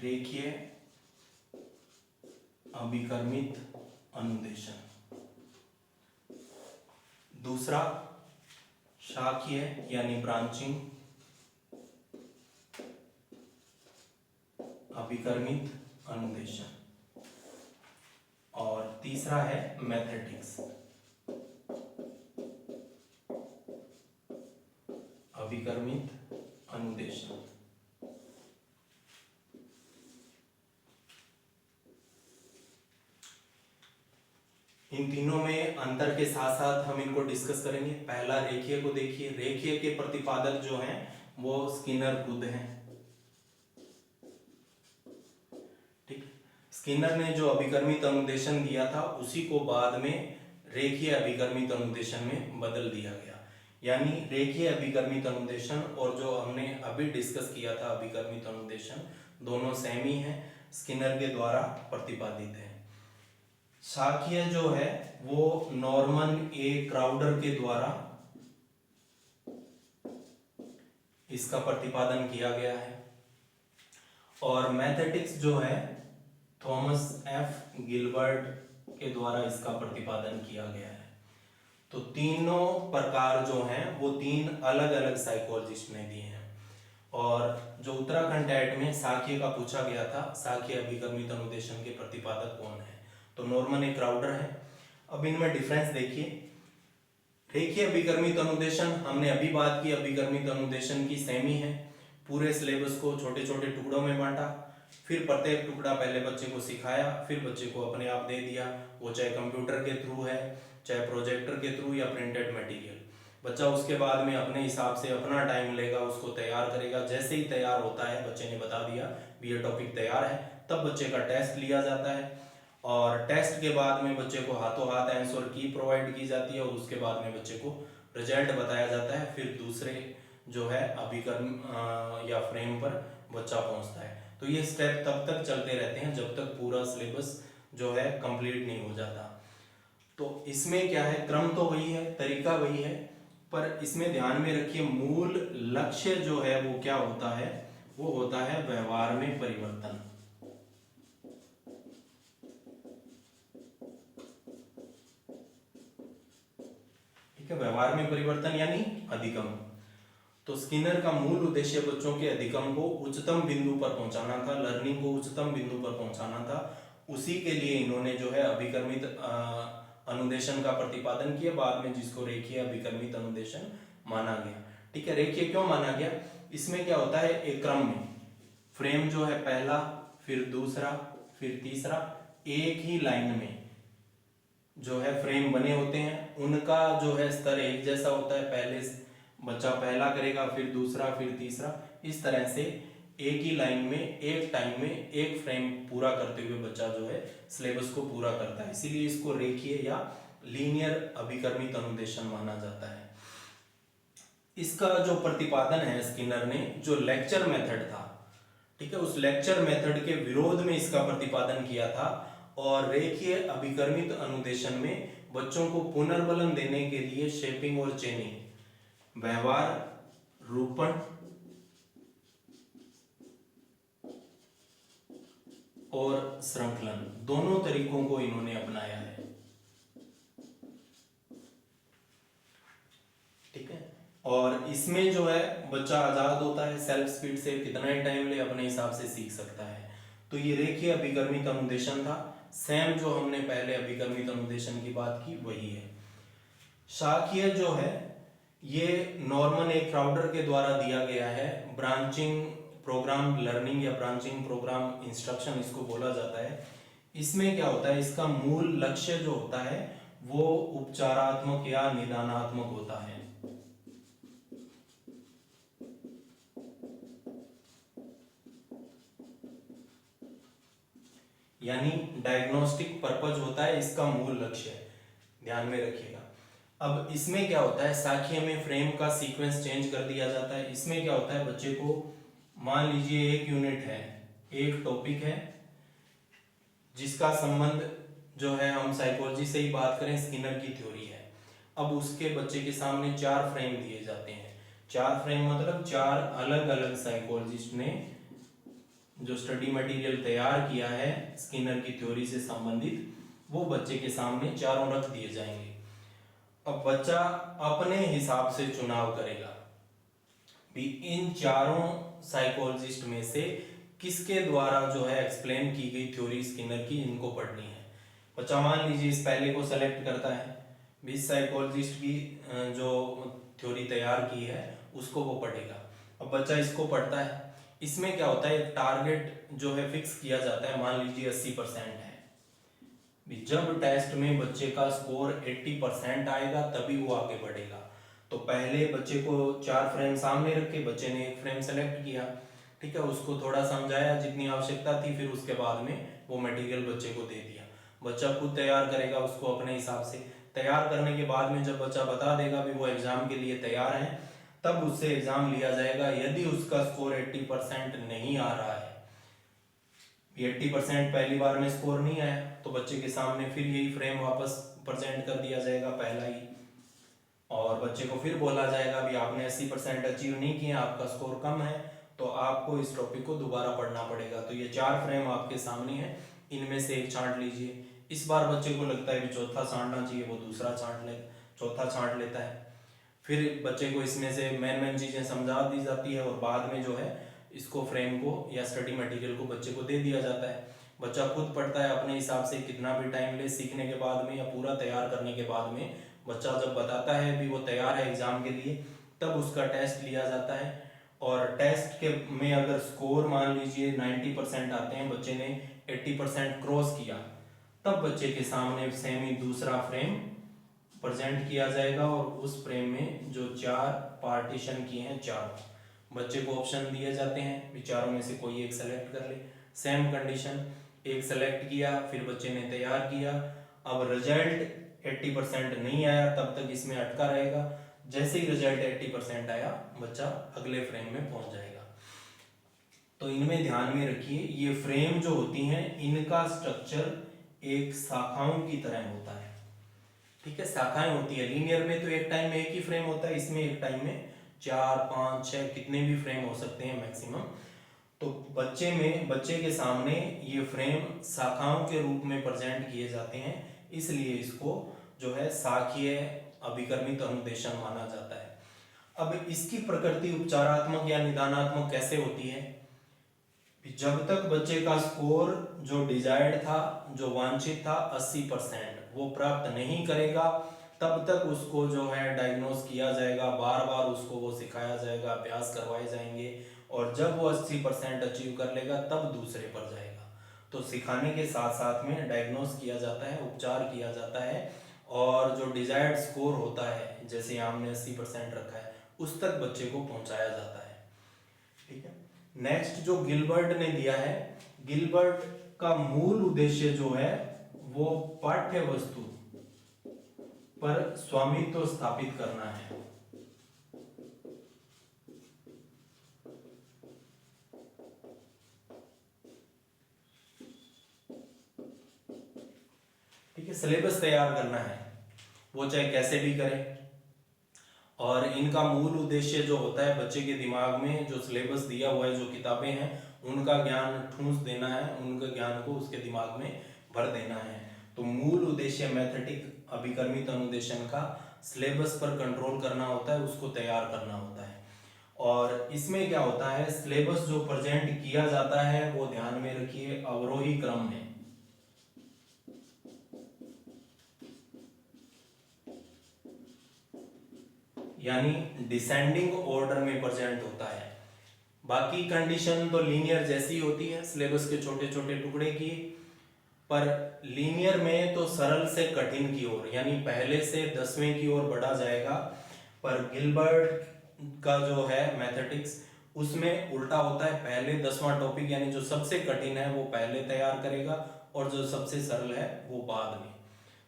रेखीय अभिकर्मित अनुदेशन। दूसरा शाखीय यानी ब्रांचिंग अभिकर्मित अनुदेशन। और तीसरा है मैथेटिक्स अभिकर्मित अनुदेशन। इन तीनों में अंतर के साथ साथ हम इनको डिस्कस करेंगे। पहला रेखीय को देखिए, रेखीय के प्रतिपादक जो हैं वो स्किनर खुद हैं, ठीक। स्किनर ने जो अभिकर्मित अनुदेशन दिया था उसी को बाद में रेखीय अभिकर्मित अनुदेशन में बदल दिया गया। यानी रेखीय अभिकर्मित अनुदेशन और जो हमने अभी डिस्कस किया था अभिकर्मित अनुदेशन दोनों सेम ही है, स्किनर के द्वारा प्रतिपादित है। शाखीय जो है वो नॉर्मन ए क्राउडर के द्वारा इसका प्रतिपादन किया गया है और मैथेटिक्स जो है थॉमस एफ गिलबर्ट के द्वारा इसका प्रतिपादन किया गया है। तो तीनों प्रकार जो हैं वो तीन अलग अलग साइकोलॉजिस्ट ने दिए हैं। और जो उत्तराखंड टैट में शाखीय का पूछा गया था, शाखीय अभिकर्मित अनुदेशन के प्रतिपादक कौन है, तो नॉर्मन ए क्राउडर है। अब इनमें डिफरेंस देखिए। रेखीय अभिकर्मित अनुदेशन हमने अभी बात की, अभिकर्मित अनुदेशन की सेम ही है। पूरे सिलेबस को छोटे छोटे टुकड़ों में बांटा, फिर प्रत्येक टुकड़ा पहले बच्चे को सिखाया, फिर बच्चे को अपने आप दे दिया, वो चाहे कंप्यूटर के थ्रू है, चाहे प्रोजेक्टर के थ्रू या प्रिंटेड मटेरियल। बच्चा उसके बाद में अपने हिसाब से अपना टाइम लेगा, उसको तैयार करेगा। जैसे ही तैयार होता है, बच्चे ने बता दिया भी ये टॉपिक तैयार है, तब बच्चे का टेस्ट लिया जाता है और टेस्ट के बाद में बच्चे को हाथों हाथ आंसर की प्रोवाइड की जाती है और उसके बाद में बच्चे को रिजल्ट बताया जाता है। फिर दूसरे जो है अभिकर्म या फ्रेम पर बच्चा पहुंचता है। तो ये स्टेप तब तक चलते रहते हैं जब तक पूरा सिलेबस जो है कंप्लीट नहीं हो जाता। तो इसमें क्या है, क्रम तो वही है, तरीका वही है, पर इसमें ध्यान में रखिए मूल लक्ष्य जो है वो क्या होता है, वो होता है व्यवहार में परिवर्तन। ठीक है, व्यवहार में परिवर्तन यानी अधिगम। तो स्किनर का मूल उद्देश्य बच्चों के अधिगम को उच्चतम बिंदु पर पहुंचाना था, लर्निंग को उच्चतम बिंदु पर पहुंचाना था। उसी के लिए इन्होंने जो है अभिकर्मित अनुदेशन का प्रतिपादन किया, बाद में जिसको रेखीय अभिकर्मित अनुदेशन माना गया। ठीक है, रेखीय क्यों माना गया, इसमें क्या होता है, एक क्रम में फ्रेम जो है पहला, फिर दूसरा, फिर तीसरा, एक ही लाइन में जो है फ्रेम बने होते हैं, उनका जो है स्तर एक जैसा होता है। पहले बच्चा पहला करेगा, फिर दूसरा, फिर तीसरा, इस तरह से एक ही लाइन में एक टाइम में एक फ्रेम पूरा करते हुए बच्चा जो है सिलेबस को पूरा करता है। इसीलिए इसको रेखीय या लीनियर अभिकर्मित अनुदेशन माना जाता है। इसका जो प्रतिपादन है स्किनर ने, जो लेक्चर मेथड था, ठीक है, उस लेक्चर मेथड के विरोध में इसका प्रतिपादन किया था और रेखीय अभिकर्मित अनुदेशन में बच्चों को पुनर्बलन देने के लिए शेपिंग और चेनिंग, व्यवहार रूपण और श्रृंखलन, दोनों तरीकों को इन्होंने अपनाया है। ठीक है, और इसमें जो है बच्चा आजाद होता है, सेल्फ स्पीड से कितना ही टाइम ले अपने हिसाब से सीख सकता है। तो ये रेखीय अभिकर्मित अनुदेशन था, सेम जो हमने पहले अभिकर्मित अनुदेशन की बात की वही है। शाखीय जो है ये नॉर्मन ए क्राउडर के द्वारा दिया गया है। ब्रांचिंग प्रोग्राम लर्निंग या ब्रांचिंग प्रोग्राम इंस्ट्रक्शन इसको बोला जाता है। इसमें क्या होता है, इसका मूल लक्ष्य जो होता है वो उपचारात्मक या निदानात्मक होता है। यानी डायग्नोस्टिक पर्पज होता है इसका मूल लक्ष्य, ध्यान में रखिएगा। अब इसमें क्या होता है, शाखीय में फ्रेम का सीक्वेंस चेंज कर दिया जाता है। इसमें क्या होता है, बच्चे को मान लीजिए एक यूनिट है, एक टॉपिक है जिसका संबंध जो है हम साइकोलॉजी से ही बात करें, स्किनर की थ्योरी है। अब उसके बच्चे के सामने 4 फ्रेम दिए जाते हैं। 4 फ्रेम मतलब 4 अलग अलग साइकोलॉजिस्ट ने जो स्टडी मटेरियल तैयार किया है स्किनर की थ्योरी से संबंधित, वो बच्चे के सामने चारों रख दिए जाएंगे। अब बच्चा अपने हिसाब से चुनाव करेगा भी इन चारों साइकोलॉजिस्ट में से किसके द्वारा जो है एक्सप्लेन की गई थ्योरी स्किनर की इनको पढ़नी है। बच्चा मान लीजिए इस पहले को सेलेक्ट करता है, 20 साइकोलॉजिस्ट की जो थ्योरी तैयार की है उसको वो पढ़ेगा। अब बच्चा इसको पढ़ता है, इसमें क्या होता है, एक टारगेट जो है फिक्स किया जाता है, मान लीजिए 80% है। जब टेस्ट में बच्चे का स्कोर 80% आएगा तभी वो आगे बढ़ेगा। तो पहले बच्चे को 4 फ्रेम सामने रख के बच्चे ने एक फ्रेम सेलेक्ट किया, ठीक है, उसको थोड़ा समझाया जितनी आवश्यकता थी, फिर उसके बाद में वो मटेरियल बच्चे को दे दिया, बच्चा खुद तैयार करेगा उसको अपने हिसाब से। तैयार करने के बाद में जब बच्चा बता देगा भी वो एग्जाम के लिए तैयार है, तब उससे एग्जाम लिया जाएगा। यदि उसका स्कोर 80% नहीं आ रहा है, 80% पहली बार में स्कोर नहीं आया, तो बच्चे के सामने फिर यही फ्रेम वापस प्रेजेंट कर दिया जाएगा पहला ही, और बच्चे को फिर बोला जाएगा भी आपने 80% अचीव नहीं किया, आपका स्कोर कम है, तो आपको इस टॉपिक को दोबारा पढ़ना पड़ेगा। तो ये 4 फ्रेम आपके सामने हैं, इनमें से एक छांट लीजिए। इस बार बच्चे को लगता है कि चौथा छांटना चाहिए, वो दूसरा चौथा छांट लेता है। फिर बच्चे को इसमें से मेन चीजें समझा दी जाती है, और बाद में जो है इसको फ्रेम को या स्टडी मटेरियल को बच्चे को दे दिया जाता है। बच्चा खुद पढ़ता है अपने हिसाब से, कितना भी टाइम ले सीखने के बाद में या पूरा तैयार करने के बाद में। बच्चा जब बताता है भी वो तैयार है एग्जाम के लिए, तब उसका टेस्ट लिया जाता है। और टेस्ट के में अगर स्कोर मान लीजिए 90% आते हैं, बच्चे ने 80% क्रॉस किया, तब बच्चे के सामने सेम ही दूसरा फ्रेम प्रेजेंट किया जाएगा, और उस फ्रेम में जो 4 पार्टीशन किए हैं, 4 बच्चे को ऑप्शन दिए जाते हैं, चारों में से कोई एक सेलेक्ट कर ले। सेम कंडीशन, एक सेलेक्ट किया, फिर बच्चे ने तैयार किया, अब रिजल्ट 80% नहीं आया, तब तक इसमें अटका रहेगा। जैसे ही रिजल्ट 80% आया, बच्चा अगले फ्रेम में पहुंच जाएगा। तो इनमें ध्यान में रखिए, ये फ्रेम जो होती हैं, इनका स्ट्रक्चर एक शाखाओं की तरह होता है। ठीक है, शाखाएं होती है। लीनियर में तो एक टाइम में एक ही फ्रेम होता है, इसमें एक टाइम में 4, 5, 6 कितने भी फ्रेम हो सकते हैं मैक्सिमम। तो बच्चे के सामने ये फ्रेम शाखाओं के रूप में प्रेजेंट किए जाते हैं, इसलिए इसको जो है शाखीय अभिकर्मित अनुदेशन माना जाता है। अब इसकी प्रकृति उपचारात्मक या निदानात्मक कैसे होती है? जब तक बच्चे का स्कोर जो डिजायर्ड था, जो वांछित था 80%, वो प्राप्त नहीं करेगा, तब तक उसको जो है डायग्नोस किया जाएगा, बार बार उसको वो सिखाया जाएगा, अभ्यास करवाए जाएंगे, और जब वो 80% अचीव कर लेगा, तब दूसरे पर जाएगा। तो सिखाने के साथ साथ में डायग्नोस किया जाता है, उपचार किया जाता है, और जो डिजायर्ड स्कोर होता है, जैसे हमने 80% रखा है, उस तक बच्चे को पहुंचाया जाता है। ठीक है, नेक्स्ट जो गिलबर्ट ने दिया है, गिलबर्ट का मूल उद्देश्य जो है वो पाठ्य वस्तु पर स्वामित्व स्थापित करना है। ठीक है, सिलेबस तैयार करना है, वो चाहे कैसे भी करें। और इनका मूल उद्देश्य जो होता है, बच्चे के दिमाग में जो सिलेबस दिया हुआ है, जो किताबें हैं, उनका ज्ञान ठूंस देना है, उनके ज्ञान को उसके दिमाग में भर देना है। तो मूल उद्देश्य मैथेटिक अभिकर्मित अनुदेशन का सिलेबस पर कंट्रोल करना होता है, उसको तैयार करना होता है। और इसमें क्या होता है, सिलेबस जो प्रेजेंट किया जाता है वो ध्यान में रखिए अवरोही क्रम में, यानी डिसेंडिंग ऑर्डर में प्रेजेंट होता है। बाकी कंडीशन तो लीनियर जैसी होती है, सिलेबस के छोटे छोटे टुकड़े की, पर लीनियर में तो सरल से कठिन की ओर, यानी पहले से 10वें की ओर बढ़ा जाएगा। पर गिलबर्ट का जो है मैथमेटिक्स, उसमें उल्टा होता है, पहले 10वां टॉपिक यानी जो सबसे कठिन है वो पहले तैयार करेगा, और जो सबसे सरल है वो बाद में।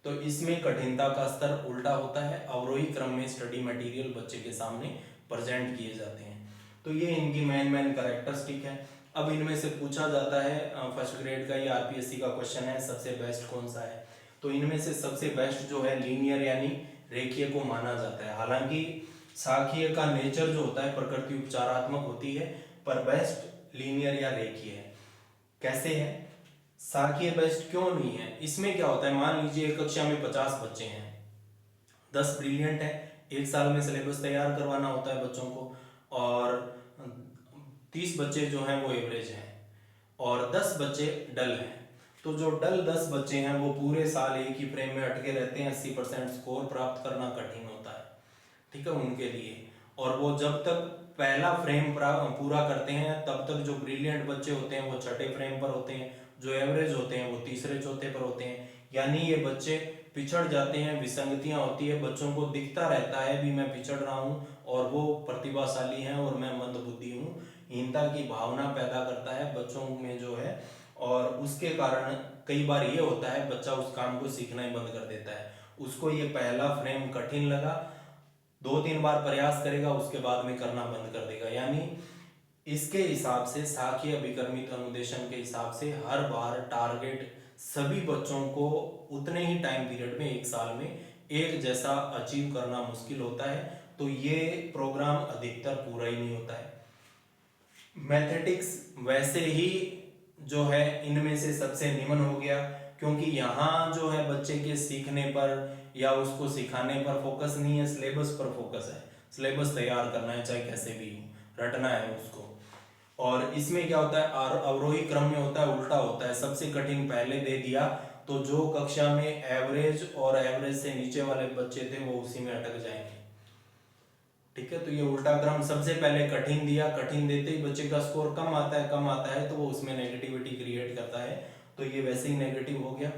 तो इसमें कठिनता का स्तर उल्टा होता है, अवरोही क्रम में स्टडी मटेरियल बच्चे के सामने प्रेजेंट किए जाते हैं। तो ये इनकी मेन कैरेक्टरिस्टिक है। अब इनमें से पूछा जाता है, फर्स्ट ग्रेड का या आरपीएससी का क्वेश्चन है, सबसे बेस्ट कौन सा है? तो इनमें से सबसे बेस्ट जो है लीनियर यानी रेखीय को माना जाता है। हालांकि शाखीय का नेचर जो होता है प्रकृति उपचारात्मक होती है, पर बेस्ट लीनियर या रेखीय है। कैसे है? शाखीय बेस्ट क्यों नहीं है? इसमें क्या होता है, मान लीजिए एक कक्षा में 50 बच्चे हैं, 10 ब्रिलियंट है, एक साल में सिलेबस तैयार करवाना होता है बच्चों को, और 30 बच्चे जो हैं वो एवरेज हैं, और 10 बच्चे डल हैं। तो जो डल 10 बच्चे हैं वो पूरे साल एक ही फ्रेम में अटके रहते हैं, 80% स्कोर प्राप्त करना कठिन होता है, ठीक है, उनके लिए। और वो जब तक पहला फ्रेम पूरा करते हैं, तब तक जो ब्रिलियंट बच्चे होते हैं वो छठे फ्रेम पर होते हैं, जो एवरेज होते हैं वो तीसरे चौथे पर होते हैं। यानी ये बच्चे पिछड़ जाते हैं, विसंगतियां होती है, बच्चों को दिखता रहता है भी मैं पिछड़ रहा हूँ, और वो प्रतिभाशाली हैं और मैं मंदबुद्धि हूँ। हीनता की भावना पैदा करता है बच्चों में जो है और उसके कारण कई बार ये होता है बच्चा उस काम को सीखना ही बंद कर देता है। उसको ये पहला फ्रेम कठिन लगा, 2-3 बार प्रयास करेगा, उसके बाद में करना बंद कर देगा। यानी इसके हिसाब से साखी अभिकर्मित अनुदेशन के हिसाब से हर बार टारगेट सभी बच्चों को उतने ही टाइम पीरियड में, 1 साल में एक जैसा अचीव करना मुश्किल होता है, तो ये प्रोग्राम अधिकतर पूरा ही नहीं होता है। मैथेटिक्स वैसे ही जो है इनमें से सबसे निम्न हो गया, क्योंकि यहाँ जो है बच्चे के सीखने पर या उसको सिखाने पर फोकस नहीं है, सिलेबस पर फोकस है। सिलेबस तैयार करना है, चाहे कैसे भी हो, रटना है उसको। और इसमें क्या होता है, अवरोही क्रम में होता है, उल्टा होता है। सबसे कठिन पहले दे दिया तो जो कक्षा में एवरेज और एवरेज से नीचे वाले बच्चे थे वो उसी में अटक जाएंगे। ठीक है, तो ये उल्टा क्रम, सबसे पहले कठिन दिया, कठिन देते ही बच्चे का स्कोर कम आता है तो वो उसमें नेगेटिविटी क्रिएट करता है, तो ये वैसे ही नेगेटिव हो गया।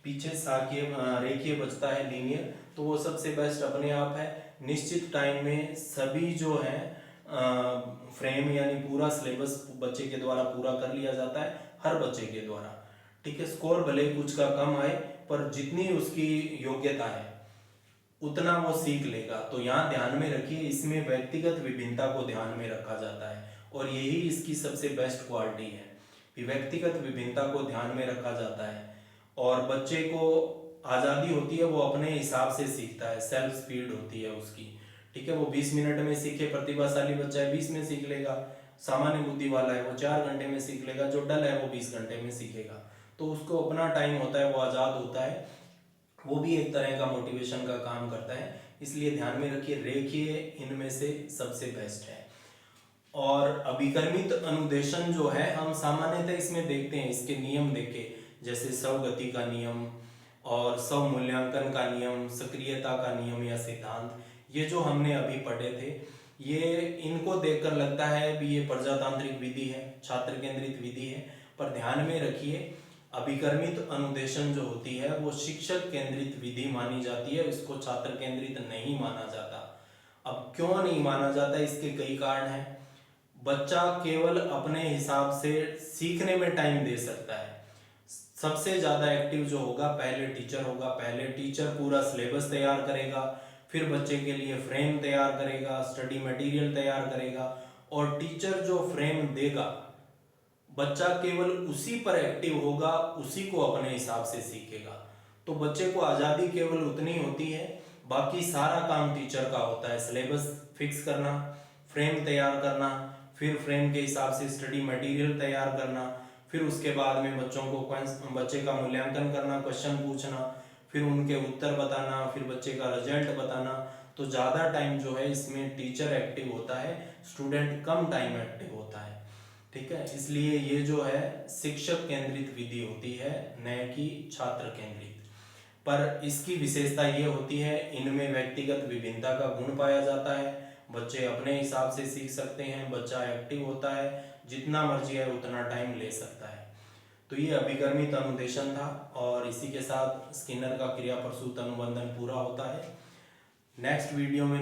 पीछे साखीय रेखीय बचता है, लीनियर, तो वो सबसे बेस्ट अपने आप है। निश्चित टाइम में सभी जो है फ्रेम यानी पूरा सिलेबस बच्चे के द्वारा पूरा कर लिया जाता है, हर बच्चे के द्वारा। ठीक है, स्कोर भले ही कुछ का कम आए, पर जितनी उसकी योग्यता है उतना वो सीख लेगा। तो यहाँ ध्यान में रखिए, इसमें व्यक्तिगत विभिन्नता को ध्यान में रखा जाता है, और यही इसकी सबसे बेस्ट क्वालिटी है कि व्यक्तिगत विभिन्नता को ध्यान में रखा जाता है, और बच्चे को आज़ादी होती है, वो अपने हिसाब से सीखता है, सेल्फ स्पीड होती है उसकी। ठीक है, वो 20 मिनट में सीखे, प्रतिभाशाली बच्चा है 20 में सीख लेगा, सामान्य बुद्धि वाला है वो 4 घंटे में सीख लेगा, जो डल है वो 20 घंटे में सीखेगा। तो उसको अपना टाइम होता है, वो आज़ाद होता है, वो भी एक तरह का मोटिवेशन का काम करता है। इसलिए ध्यान में रखिए, रेखीय इनमें से सबसे बेस्ट है। और अभिकर्मित अनुदेशन जो है, हम सामान्यतः इसमें देखते हैं, इसके नियम देखे, जैसे स्वगति का नियम और स्व मूल्यांकन का नियम, सक्रियता का नियम या सिद्धांत, ये जो हमने अभी पढ़े थे, ये इनको देखकर लगता है भी ये प्रजातांत्रिक विधि है, छात्र केंद्रित विधि है, पर ध्यान में रखिए अभिकर्मित अनुदेशन जो होती है वो शिक्षक केंद्रित विधि मानी जाती है, इसको छात्र केंद्रित नहीं माना जाता। अब क्यों नहीं माना जाता, इसके कई कारण हैं। बच्चा केवल अपने हिसाब से सीखने में टाइम दे सकता है। सबसे ज्यादा एक्टिव जो होगा पहले टीचर होगा। पहले टीचर पूरा सिलेबस तैयार करेगा, फिर बच्चे के लिए फ्रेम तैयार करेगा, स्टडी मटेरियल तैयार करेगा, और टीचर जो फ्रेम देगा बच्चा केवल उसी पर एक्टिव होगा, उसी को अपने हिसाब से सीखेगा। तो बच्चे को आज़ादी केवल उतनी होती है, बाकी सारा काम टीचर का होता है। सिलेबस फिक्स करना, फ्रेम तैयार करना, फिर फ्रेम के हिसाब से स्टडी मटेरियल तैयार करना, फिर उसके बाद में बच्चे का मूल्यांकन करना, क्वेश्चन पूछना, फिर उनके उत्तर बताना, फिर बच्चे का रिजल्ट बताना। तो ज़्यादा टाइम जो है इसमें टीचर एक्टिव होता है, स्टूडेंट कम टाइम एक्टिव होता है। ठीक है, इसलिए ये जो है शिक्षक केंद्रित विधि होती है, न कि छात्र केंद्रित। पर इसकी विशेषता ये होती है, इनमें व्यक्तिगत विभिन्नता का गुण पाया जाता है, बच्चे अपने हिसाब से सीख सकते हैं, बच्चा एक्टिव होता है, जितना मर्जी है उतना टाइम ले सकता है। तो ये अभिकर्मित अनुदेशन था, और इसी के साथ स्किनर का क्रिया प्रसूत अनुबंधन पूरा होता है। नेक्स्ट वीडियो में